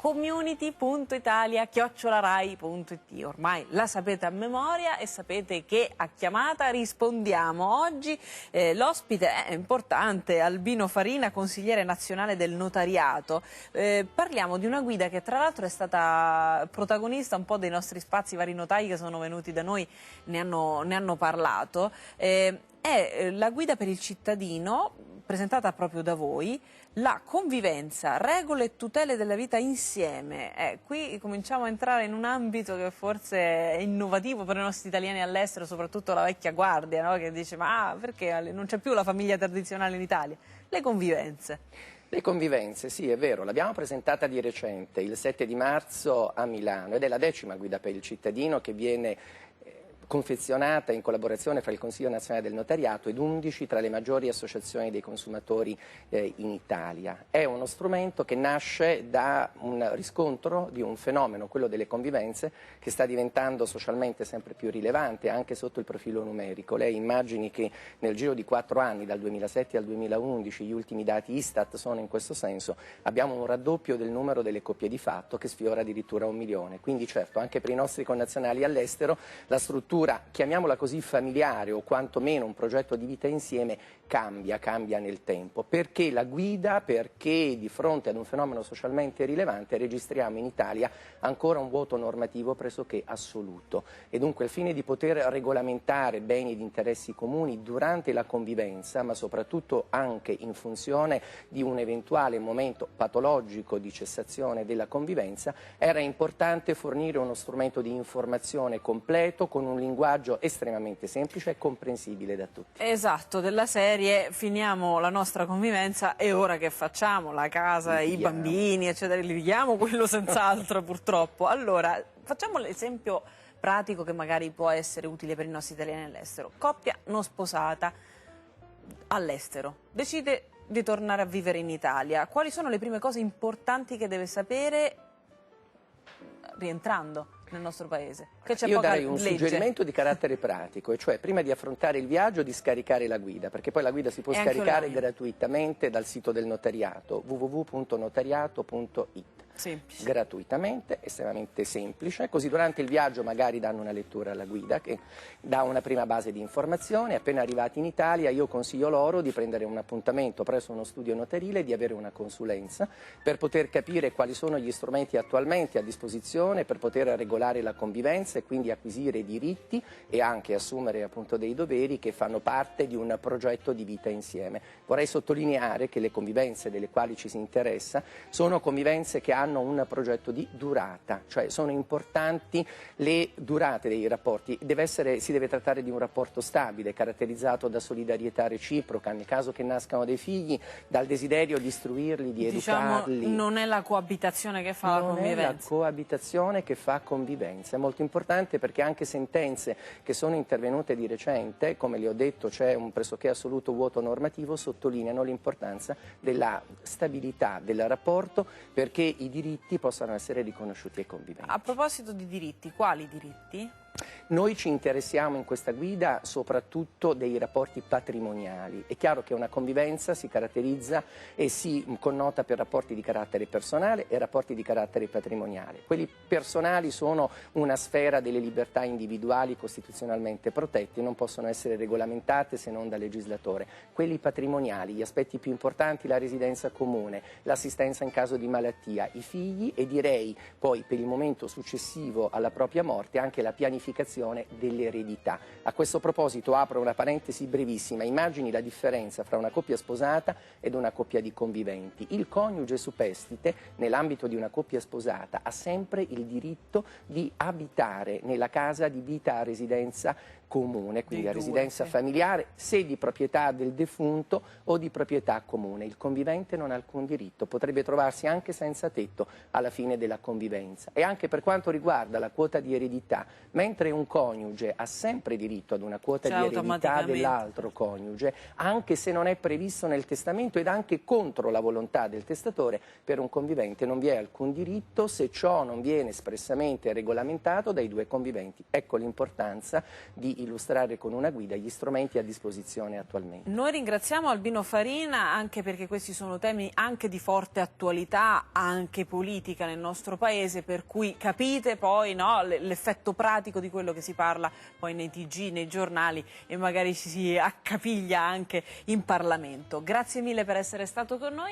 community.italia@rai.it. Ormai la sapete a memoria e sapete che a chiamata rispondiamo. Oggi l'ospite è importante, Albino Farina, consigliere nazionale del notariato. Parliamo di una guida che tra l'altro è stata protagonista un po' dei nostri spazi, vari notai che sono venuti da noi ne hanno parlato. È la guida per il cittadino, presentata proprio da voi, la convivenza, regole e tutele della vita insieme. Qui cominciamo a entrare in un ambito che forse è innovativo per i nostri italiani all'estero, soprattutto la vecchia guardia, no? Che dice ma perché non c'è più la famiglia tradizionale in Italia? Le convivenze. Le convivenze, sì, è vero, l'abbiamo presentata di recente, il 7 di marzo a Milano, ed è la 10ª guida per il cittadino che viene confezionata in collaborazione fra il Consiglio nazionale del notariato ed 11 tra le maggiori associazioni dei consumatori in Italia. È uno strumento che nasce da un riscontro di un fenomeno, quello delle convivenze, che sta diventando socialmente sempre più rilevante anche sotto il profilo numerico. Lei immagini che nel giro di 4 anni, dal 2007 al 2011, gli ultimi dati Istat sono in questo senso, abbiamo un raddoppio del numero delle coppie di fatto che sfiora addirittura 1 milione. Quindi certo, anche per i nostri connazionali all'estero, la struttura, chiamiamola così, familiare o quantomeno un progetto di vita insieme cambia nel tempo. Perché la guida? Perché di fronte ad un fenomeno socialmente rilevante registriamo in Italia ancora un vuoto normativo pressoché assoluto e dunque al fine di poter regolamentare beni ed interessi comuni durante la convivenza, ma soprattutto anche in funzione di un eventuale momento patologico di cessazione della convivenza, era importante fornire uno strumento di informazione completo con un linguaggio estremamente semplice e comprensibile da tutti. Esatto, della serie finiamo la nostra convivenza e ora che facciamo? La casa, i bambini, eccetera, litighiamo, quello senz'altro purtroppo. Allora, facciamo l'esempio pratico che magari può essere utile per i nostri italiani all'estero. Coppia non sposata all'estero, decide di tornare a vivere in Italia. Quali sono le prime cose importanti che deve sapere rientrando nel nostro paese? Che c'è Io poca darei un legge. suggerimento di carattere pratico, e cioè prima di affrontare il viaggio di scaricare la guida, perché poi la guida si può scaricare gratuitamente dal sito del notariato www.notariato.it. Semplice. Gratuitamente, estremamente semplice, così durante il viaggio magari danno una lettura alla guida che dà una prima base di informazioni. Appena arrivati in Italia io consiglio loro di prendere un appuntamento presso uno studio notarile e di avere una consulenza per poter capire quali sono gli strumenti attualmente a disposizione per poter regolare la convivenza e quindi acquisire diritti e anche assumere appunto dei doveri che fanno parte di un progetto di vita insieme. Vorrei sottolineare che le convivenze delle quali ci si interessa sono convivenze che hanno un progetto di durata, cioè sono importanti le durate dei rapporti. Si deve trattare di un rapporto stabile, caratterizzato da solidarietà reciproca, nel caso che nascano dei figli, dal desiderio di istruirli, di educarli. Non è la coabitazione che fa la convivenza. Non è la coabitazione che fa convivenza, è molto importante perché anche sentenze che sono intervenute di recente, come le ho detto c'è un pressoché assoluto vuoto normativo, sottolineano l'importanza della stabilità del rapporto perché i diritti possano essere riconosciuti ai conviventi. A proposito di diritti, quali diritti? Noi ci interessiamo in questa guida soprattutto dei rapporti patrimoniali. È chiaro che una convivenza si caratterizza e si connota per rapporti di carattere personale e rapporti di carattere patrimoniale. Quelli personali sono una sfera delle libertà individuali costituzionalmente protette, non possono essere regolamentate se non dal legislatore. Quelli patrimoniali, gli aspetti più importanti, la residenza comune, l'assistenza in caso di malattia, i figli e direi poi per il momento successivo alla propria morte anche la pianificazione dell'eredità. A questo proposito apro una parentesi brevissima. Immagini la differenza fra una coppia sposata ed una coppia di conviventi. Il coniuge superstite, nell'ambito di una coppia sposata, ha sempre il diritto di abitare nella casa di vita a residenza comune, quindi a residenza familiare, se di proprietà del defunto o di proprietà comune. Il convivente non ha alcun diritto, potrebbe trovarsi anche senza tetto alla fine della convivenza. E anche per quanto riguarda la quota di eredità, mentre mentre un coniuge ha sempre diritto ad una quota Cioè, di eredità automaticamente. dell'altro coniuge, anche se non è previsto nel testamento ed anche contro la volontà del testatore, per un convivente non vi è alcun diritto se ciò non viene espressamente regolamentato dai due conviventi. Ecco l'importanza di illustrare con una guida gli strumenti a disposizione attualmente. Noi ringraziamo Albino Farina anche perché questi sono temi anche di forte attualità, anche politica nel nostro paese, per cui capite poi, no, l'effetto pratico di quello che si parla poi nei TG, nei giornali, e magari ci si accapiglia anche in Parlamento. Grazie mille per essere stato con noi.